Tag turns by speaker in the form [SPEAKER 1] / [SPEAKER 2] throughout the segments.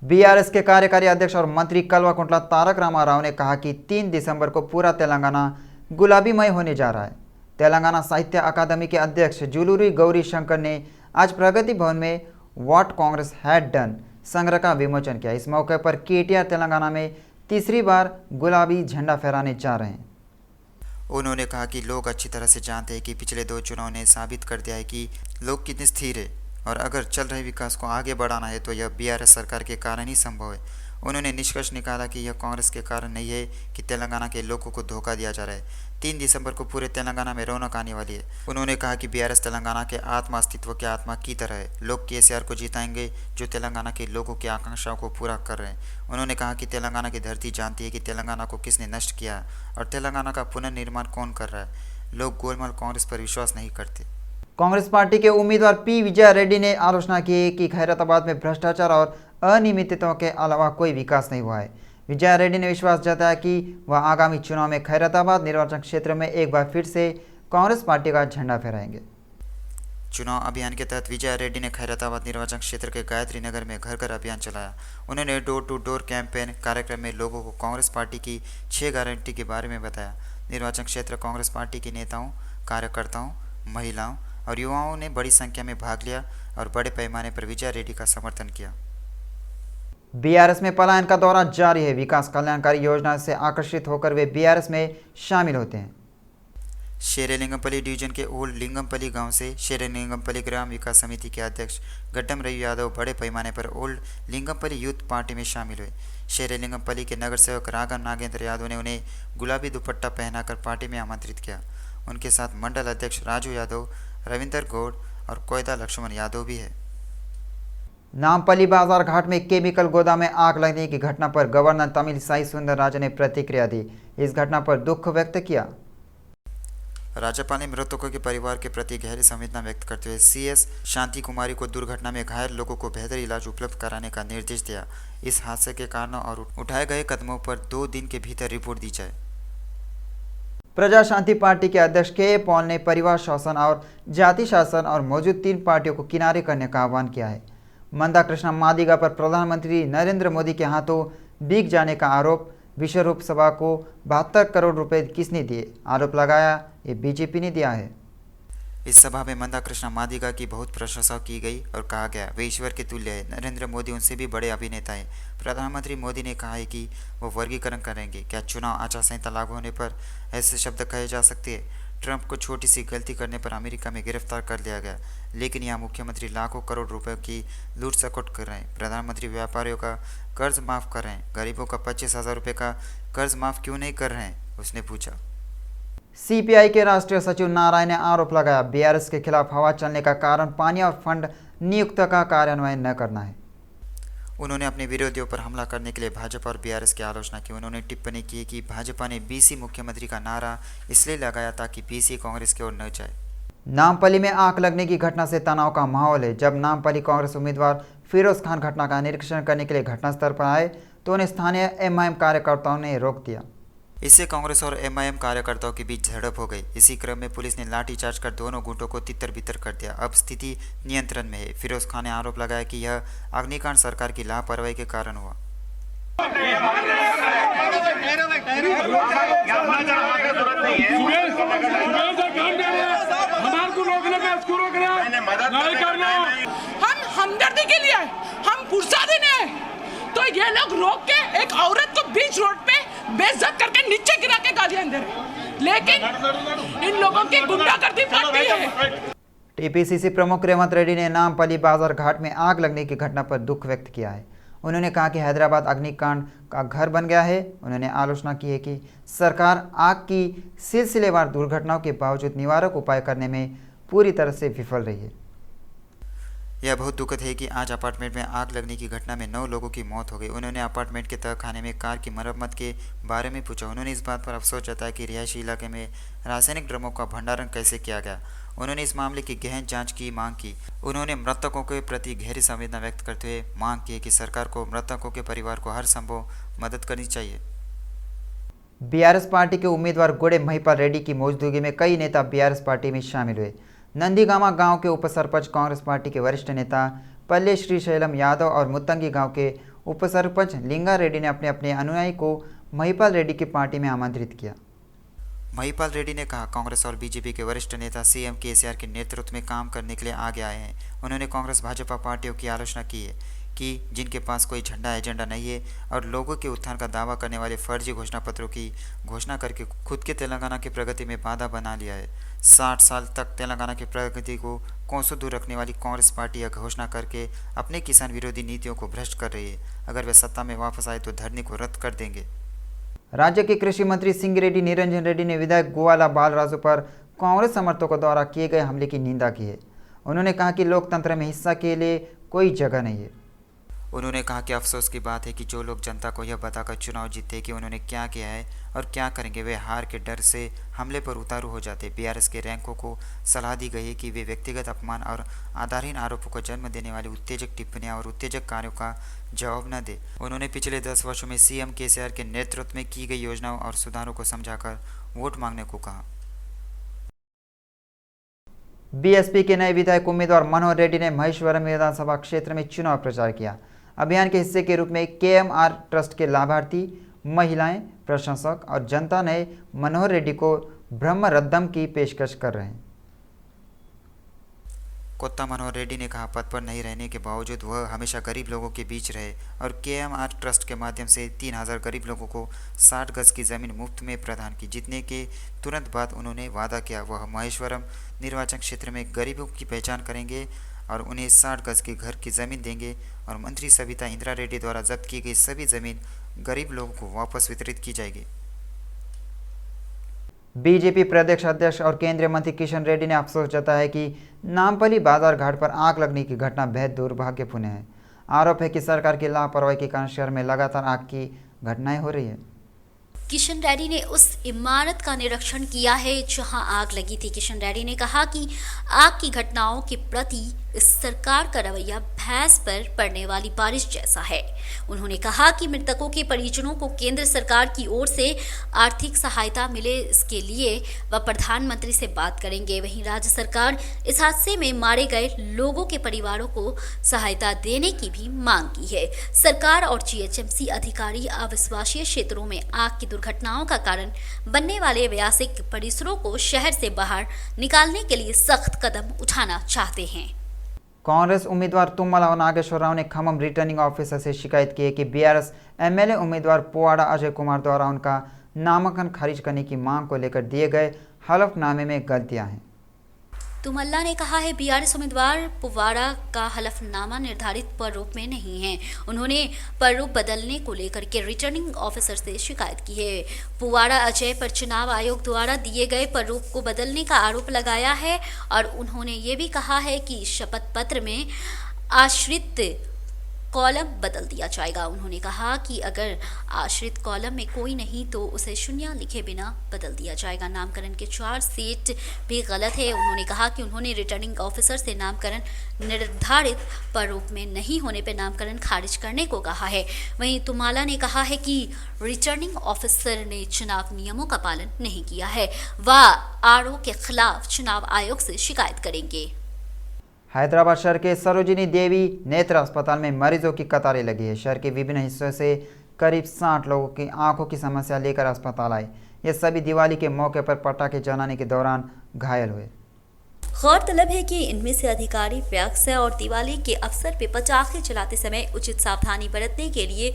[SPEAKER 1] BRS के कार्यकारी अध्यक्ष और मंत्री कल्वाकुंटला तारक रामाराव ने कहा कि 3 दिसंबर को पूरा तेलंगाना गुलाबीमय होने जा रहा है। तेलंगाना साहित्य अकादमी के अध्यक्ष जुलूरी गौरी शंकर ने आज प्रगति भवन में व्हाट कांग्रेस हैड डन संग्रह का विमोचन किया। इस मौके पर केटीआर तेलंगाना में तीसरी बार गुलाबी झंडा फहराने जा रहे हैं।
[SPEAKER 2] उन्होंने कहा कि लोग अच्छी तरह से जानते हैं कि पिछले 2 चुनाव ने साबित कर दिया है कि लोग कितने स्थिर है और अगर चल रहे विकास को आगे बढ़ाना है तो यह बीआरएस सरकार के कारण ही संभव है। उन्होंने निष्कर्ष निकाला कि यह कांग्रेस के कारण नहीं है कि तेलंगाना के लोगों को धोखा दिया जा रहा है। 3 दिसंबर को पूरे तेलंगाना में रौनक आने वाली है। उन्होंने कहा कि बीआरएस तेलंगाना के आत्मा अस्तित्व के आत्मा की तरह है। लोग केसीआर को जिताएंगे जो तेलंगाना के लोगों की आकांक्षाओं को पूरा कर रहे हैं। उन्होंने कहा कि तेलंगाना की धरती जानती है कि तेलंगाना को किसने नष्ट किया है और तेलंगाना का पुनर्निर्माण कौन कर रहा है। लोग गोलमाल कांग्रेस पर विश्वास नहीं करते।
[SPEAKER 1] कांग्रेस पार्टी के उम्मीदवार पी विजय रेड्डी ने आलोचना की कि खैरताबाद में भ्रष्टाचार और अनियमितताओं के अलावा कोई विकास नहीं हुआ है। विजय रेड्डी ने विश्वास जताया कि वह आगामी चुनाव में खैरताबाद निर्वाचन क्षेत्र में एक बार फिर से कांग्रेस पार्टी का झंडा फहराएंगे।
[SPEAKER 2] चुनाव अभियान के तहत विजय रेड्डी ने खैरताबाद निर्वाचन क्षेत्र के गायत्री नगर में घर घर अभियान चलाया। उन्होंने डोर टू डोर कैंपेन कार्यक्रम में लोगों को कांग्रेस पार्टी की 6 गारंटी के बारे में बताया। निर्वाचन क्षेत्र कांग्रेस पार्टी के नेताओं, कार्यकर्ताओं, महिलाओं और युवाओं ने बड़ी संख्या में भाग लिया और बड़े पैमाने पर विजय रेड्डी का समर्थन किया।
[SPEAKER 1] बीआरएस में पलायन का दौरा जारी है। विकास कल्याणकारी योजना से आकर्षित होकर वे बीआरएस में शामिल होते हैं।
[SPEAKER 2] शेरेलिंगमपल्ली डिवीजन के ओल्ड लिंगमपल्ली गांव से शेरेलिंगमपल्ली ग्राम विकास समिति के अध्यक्ष गड्डम रवि यादव बड़े पैमाने पर ओल्ड लिंगमपल्ली यूथ पार्टी में शामिल हुए। शेरेलिंगमपल्ली के नगर सेवक राघव नागेंद्र यादव ने उन्हें गुलाबी दुपट्टा पहनाकर पार्टी में आमंत्रित किया। उनके साथ मंडल अध्यक्ष राजू यादव, रविंदर गौड़ और कोयदा लक्ष्मण यादव भी है।
[SPEAKER 1] नामपल्ली बाजार घाट में केमिकल गोदाम में आग लगने की घटना पर गवर्नर तमिलिसाई सुंदरराजन ने प्रतिक्रिया दी। इस घटना पर दुख व्यक्त किया।
[SPEAKER 2] राज्यपाल ने मृतकों के परिवार के प्रति गहरी संवेदना व्यक्त करते हुए सीएस शांति कुमारी को दुर्घटना में घायल लोगों को बेहतर इलाज उपलब्ध कराने का निर्देश दिया। इस हादसे के कारणों और उठाए गए कदमों पर 2 दिन के भीतर रिपोर्ट दी जाए।
[SPEAKER 1] प्रजा शांति पार्टी के अध्यक्ष के पॉल ने परिवार शासन और जाति शासन और मौजूद 3 पार्टियों को किनारे करने का आह्वान किया है। मंदा कृष्णा मादिगा पर प्रधानमंत्री नरेंद्र मोदी के हाथों बिक जाने का आरोप। विश्वरूप सभा को 72 करोड़ रुपए किसने दिए? आरोप लगाया ये बीजेपी ने दिया है।
[SPEAKER 2] इस सभा में मंदा कृष्णा मादिगा की बहुत प्रशंसा की गई और कहा गया वे ईश्वर के तुल्य है। नरेंद्र मोदी उनसे भी बड़े अभिनेता हैं। प्रधानमंत्री मोदी ने कहा है कि वो वर्गीकरण करेंगे। क्या चुनाव आचार संहिता लागू होने पर ऐसे शब्द कहे जा सकते हैं? ट्रंप को छोटी सी गलती करने पर अमेरिका में गिरफ्तार कर लिया गया, लेकिन यहाँ मुख्यमंत्री लाखों करोड़ रुपए की लूट सकट कर रहे हैं। प्रधानमंत्री व्यापारियों का कर्ज माफ़ कर रहे हैं, गरीबों का 25,000 रुपये का कर्ज माफ़ क्यों नहीं कर रहे हैं? उसने पूछा।
[SPEAKER 1] सीपीआई के राष्ट्रीय सचिव नारायण ने आरोप लगाया बीआरएस के खिलाफ हवा चलने का कारण पानी और फंड नियुक्त का कार्यान्वयन न करना है।
[SPEAKER 2] उन्होंने अपने विरोधियों पर हमला करने के लिए भाजपा और बीआरएस की आलोचना की। उन्होंने टिप्पणी की कि भाजपा ने बीसी मुख्यमंत्री का नारा इसलिए लगाया ताकि बीसी कांग्रेस की ओर न जाए।
[SPEAKER 1] नामपल्ली में आग लगने की घटना से तनाव का माहौल है। जब नामपल्ली कांग्रेस उम्मीदवार फिरोज खान घटना का निरीक्षण करने के लिए घटनास्थल पर आए तो उन्हें स्थानीय एमआईएम कार्यकर्ताओं ने रोक दिया।
[SPEAKER 2] इससे कांग्रेस और एमआईएम कार्यकर्ताओं के बीच झड़प हो गई। इसी क्रम में पुलिस ने लाठीचार्ज कर दोनों गुटों को तितर बितर कर दिया। अब स्थिति नियंत्रण में है। फिरोज खान ने आरोप लगाया कि यह अग्निकांड सरकार की लापरवाही के कारण हुआ।
[SPEAKER 3] हम हमदर्दी के लिए हम पुरसा देने तो ये लोग रोक के एक औरत को बीच रोड पे बेइज्जत करके नीचे गिरा के गालियां दे रहे, लेकिन इन लोगों की गुंडागर्दी बढ़ती है।
[SPEAKER 1] टीपीसीसी प्रमुख रेवंत रेड्डी ने नामपल्ली बाजार घाट में आग लगने की घटना पर दुख व्यक्त किया है। उन्होंने कहा कि हैदराबाद अग्निकांड का घर बन गया है। उन्होंने आलोचना की है कि सरकार आग की सिलसिलेवार दुर्घटनाओं के बावजूद निवारक उपाय करने में पूरी तरह से विफल रही है।
[SPEAKER 2] यह बहुत दुखद है कि आज अपार्टमेंट में आग लगने की घटना में 9 लोगों की मौत हो गई। उन्होंने अपार्टमेंट के तहखाने में कार की मरम्मत के बारे में पूछा। उन्होंने इस बात पर अफसोस जताया कि रिहायशी इलाके में रासायनिक ड्रमों का भंडारण कैसे किया गया। उन्होंने इस मामले की गहन जांच की मांग की। उन्होंने मृतकों के प्रति गहरी संवेदना व्यक्त करते हुए मांग की कि सरकार को मृतकों के परिवार को हर संभव मदद करनी चाहिए।
[SPEAKER 1] बीआरएस पार्टी के उम्मीदवार गोड़े महिपाल रेड्डी की मौजूदगी में कई नेता बीआरएस पार्टी में शामिल हुए। नंदीगामा गांव के उपसरपंच कांग्रेस पार्टी के वरिष्ठ नेता पल्ले श्रीशैलम यादव और मुत्तंगी गांव के उप सरपंच लिंगा रेड्डी ने अपने अपने अनुयायी को महिपाल रेड्डी की पार्टी में आमंत्रित किया।
[SPEAKER 2] महिपाल रेड्डी ने कहा, कांग्रेस और बीजेपी के वरिष्ठ नेता सीएम केसीआर के नेतृत्व में काम करने के लिए आगे आए हैं। उन्होंने कांग्रेस भाजपा पार्टियों की आलोचना की है कि जिनके पास कोई झंडा एजेंडा नहीं है और लोगों के उत्थान का दावा करने वाले फर्जी घोषणा पत्रों की घोषणा करके खुद के तेलंगाना की प्रगति में बाधा बना लिया है। 60 साल तक तेलंगाना की प्रगति को कोसों दूर रखने वाली कांग्रेस पार्टी यह घोषणा करके अपने किसान विरोधी नीतियों को भ्रष्ट कर रही है। अगर वे सत्ता में वापस आए तो धरने को रद्द कर देंगे।
[SPEAKER 1] राज्य के कृषि मंत्री सिंगिरेड्डी निरंजन रेड्डी ने विधायक गोवाला बालराजू पर कांग्रेस समर्थकों द्वारा किए गए हमले की निंदा की है। उन्होंने कहा कि लोकतंत्र में हिस्सा के लिए कोई जगह नहीं है।
[SPEAKER 2] उन्होंने कहा कि अफसोस की बात है कि जो लोग जनता को यह बताकर चुनाव जीते कि उन्होंने क्या किया है और क्या करेंगे, वे हार के डर से हमले पर उतारू हो जाते। बीआरएस के रैंकों को सलाह दी गई है कि वे व्यक्तिगत अपमान और आधारहीन आरोपों को जन्म देने वाली उत्तेजक टिप्पणियां और उत्तेजक कार्यों का जवाब न दे। उन्होंने पिछले 10 वर्षों में सीएम केसीआर के नेतृत्व में की गई योजनाओं और सुधारों को समझाकर वोट मांगने को कहा।
[SPEAKER 1] बीएसपी के नए विधायक उम्मीदवार मनोहर रेड्डी ने महेश्वरम विधानसभा क्षेत्र में चुनाव प्रचार किया। अभियान के हिस्से के रूप में केएमआर ट्रस्ट के लाभार्थी, महिलाएं, प्रशंसक और जनता ने मनोहर रेड्डी को ब्रह्मरथम की पेशकश कर रहे हैं।
[SPEAKER 2] कोत्ता मनोहर रेड्डी ने कहा, पद पर नहीं रहने के बावजूद वह हमेशा गरीब लोगों के बीच रहे और केएमआर ट्रस्ट के माध्यम से 3000 गरीब लोगों को 60 गज की ज़मीन मुफ्त में प्रदान की। जीतने के तुरंत बाद उन्होंने वादा किया वह महेश्वरम निर्वाचन क्षेत्र में गरीबों की पहचान करेंगे और उन्हें 60 गज के घर की ज़मीन देंगे और मंत्री सविता इंदिरा रेड्डी द्वारा जब्त की गई सभी ज़मीन गरीब लोगों को वापस वितरित की जाएगी।
[SPEAKER 1] बीजेपी प्रदेश अध्यक्ष और केंद्रीय मंत्री किशन रेड्डी ने अफसोस जताया कि नामपल्ली बाजार घाट पर आग लगने की घटना बेहद दुर्भाग्यपूर्ण है। आरोप है कि सरकार की लापरवाही के कारण शहर में लगातार आग की घटनाएं हो रही है।
[SPEAKER 4] किशन रेड्डी ने उस इमारत का निरीक्षण किया है जहां आग लगी थी। किशन रेड्डी ने कहा कि आग की घटनाओं के प्रति इस सरकार का रवैया भैंस पर पड़ने वाली बारिश जैसा है। उन्होंने कहा कि मृतकों के परिजनों को केंद्र सरकार की ओर से आर्थिक सहायता मिले, इसके लिए वह प्रधानमंत्री से बात करेंगे। वहीं राज्य सरकार इस हादसे में मारे गए लोगों के परिवारों को सहायता देने की भी मांग की है। सरकार और जीएचएमसी अधिकारी अविश्वासीय क्षेत्रों में आग की दुर्घटनाओं का कारण बनने वाले व्यावसायिक परिसरों को शहर से बाहर निकालने के लिए सख्त कदम उठाना चाहते हैं।
[SPEAKER 1] कांग्रेस उम्मीदवार तुम्मला नागेश्वर राव ने खम्मम रिटर्निंग ऑफिसर से शिकायत की है कि बीआरएस एमएलए उम्मीदवार पुवाड़ा अजय कुमार द्वारा उनका नामांकन खारिज करने की मांग को लेकर दिए गए हलफनामे में गलतियां हैं।
[SPEAKER 4] तुमल्ला ने कहा है बीआरएस उम्मीदवार पुवाड़ा का हलफनामा निर्धारित प्रारूप में नहीं है। उन्होंने प्रारूप बदलने को लेकर के रिटर्निंग ऑफिसर से शिकायत की है। पुवाड़ा अजय पर चुनाव आयोग द्वारा दिए गए प्रारूप को बदलने का आरोप लगाया है और उन्होंने ये भी कहा है कि शपथ पत्र में आश्रित कॉलम बदल दिया जाएगा। उन्होंने कहा कि अगर आश्रित कॉलम में कोई नहीं तो उसे शून्य लिखे बिना बदल दिया जाएगा। नामकरण के 4 सेट भी गलत है। उन्होंने कहा कि उन्होंने रिटर्निंग ऑफिसर से नामकरण निर्धारित प्रारूप में नहीं होने पर नामकरण खारिज करने को कहा है। वहीं तुम्मला ने कहा है कि रिटर्निंग ऑफिसर ने चुनाव नियमों का पालन नहीं किया है। वह आरओ के खिलाफ चुनाव आयोग से शिकायत करेंगे।
[SPEAKER 1] हैदराबाद शहर के सरोजिनी देवी नेत्र अस्पताल में मरीजों की कतारें लगी है। शहर के विभिन्न हिस्सों से करीब 60 लोगों की आंखों की समस्या लेकर अस्पताल आए। ये सभी दिवाली के मौके पर पटाखे जलाने के दौरान घायल हुए।
[SPEAKER 4] गौरतलब है कि इनमें से अधिकारी वैक्स और दिवाली के अवसर पे पटाखे चलाते समय उचित सावधानी बरतने के लिए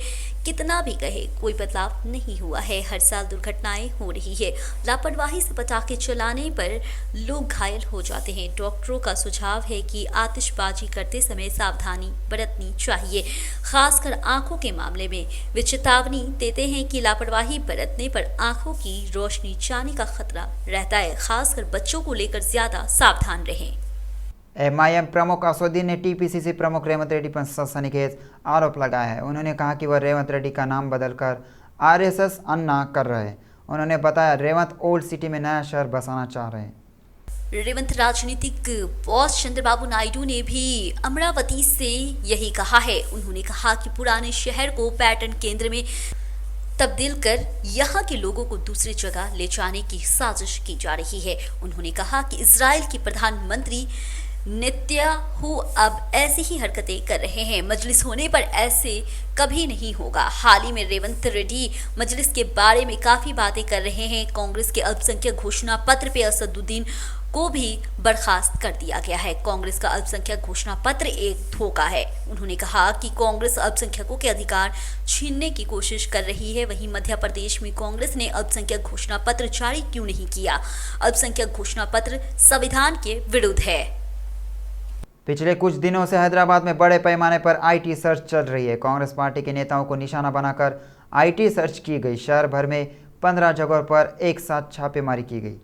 [SPEAKER 4] कितना भी कहे कोई बदलाव नहीं हुआ है। हर साल दुर्घटनाएं हो रही है। लापरवाही से पटाखे चलाने पर लोग घायल हो जाते हैं। डॉक्टरों का सुझाव है कि आतिशबाजी करते समय सावधानी बरतनी चाहिए। खासकर आंखों के मामले में वे चेतावनी देते हैं कि लापरवाही बरतने पर आंखों की रोशनी जाने का खतरा रहता है। खासकर बच्चों को लेकर ज्यादा सावधान रहें।
[SPEAKER 1] एमआईएम प्रमुख असदुद्दीन ने टीपीसीसी प्रमुख रेवंत रेड्डी पर सनसनीखेज आरोप लगाया है। उन्होंने कहा कि वह रेवंत रेड्डी का नाम बदलकर आरएसएस अन्ना कर रहे हैं। उन्होंने बताया रेवंत ओल्ड सिटी में नया शहर बसाना चाह रहे हैं।
[SPEAKER 4] रेवंत राजनीतिक बॉस चंद्रबाबू नायडू ने भी अमरावती से यही कहा है। उन्होंने कहा कि पुराने शहर को पर्यटन केंद्र में तब्दील कर यहाँ के लोगों को दूसरी जगह ले जाने की साजिश की जा रही है। उन्होंने कहा कि इजराइल के प्रधानमंत्री नेतन्याहू अब ऐसी ही हरकतें कर रहे हैं। मजलिस होने पर ऐसे कभी नहीं होगा। हाल ही में रेवंत रेड्डी मजलिस के बारे में काफी बातें कर रहे हैं। कांग्रेस के अल्पसंख्यक घोषणा पत्र पे असदुद्दीन को भी बर्खास्त कर दिया गया है। कांग्रेस का अल्पसंख्यक घोषणा पत्र एक धोखा है। उन्होंने कहा कि कांग्रेस अल्पसंख्यकों के अधिकार छीनने की कोशिश कर रही है। वहीं मध्य प्रदेश में कांग्रेस ने अल्पसंख्यक घोषणा पत्र जारी क्यों नहीं किया? अल्पसंख्यक घोषणा पत्र संविधान के विरुद्ध है।
[SPEAKER 1] पिछले कुछ दिनों से हैदराबाद में बड़े पैमाने पर आईटी सर्च चल रही है। कांग्रेस पार्टी के नेताओं को निशाना बनाकर आईटी सर्च की गई। शहर भर में 15 जगहों पर एक साथ छापेमारी की गई।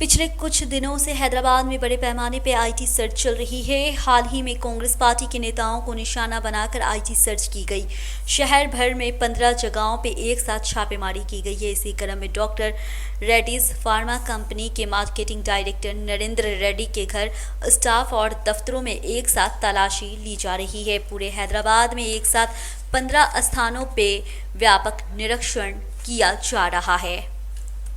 [SPEAKER 4] पिछले कुछ दिनों से हैदराबाद में बड़े पैमाने पर आईटी सर्च चल रही है। हाल ही में कांग्रेस पार्टी के नेताओं को निशाना बनाकर आईटी सर्च की गई। शहर भर में 15 जगहों पे एक साथ छापेमारी की गई है। इसी क्रम में डॉक्टर रेड्डीज फार्मा कंपनी के मार्केटिंग डायरेक्टर नरेंद्र रेड्डी के घर, स्टाफ और दफ्तरों में एक साथ तलाशी ली जा रही है। पूरे हैदराबाद में एक साथ 15 स्थानों पे व्यापक निरीक्षण किया जा रहा है।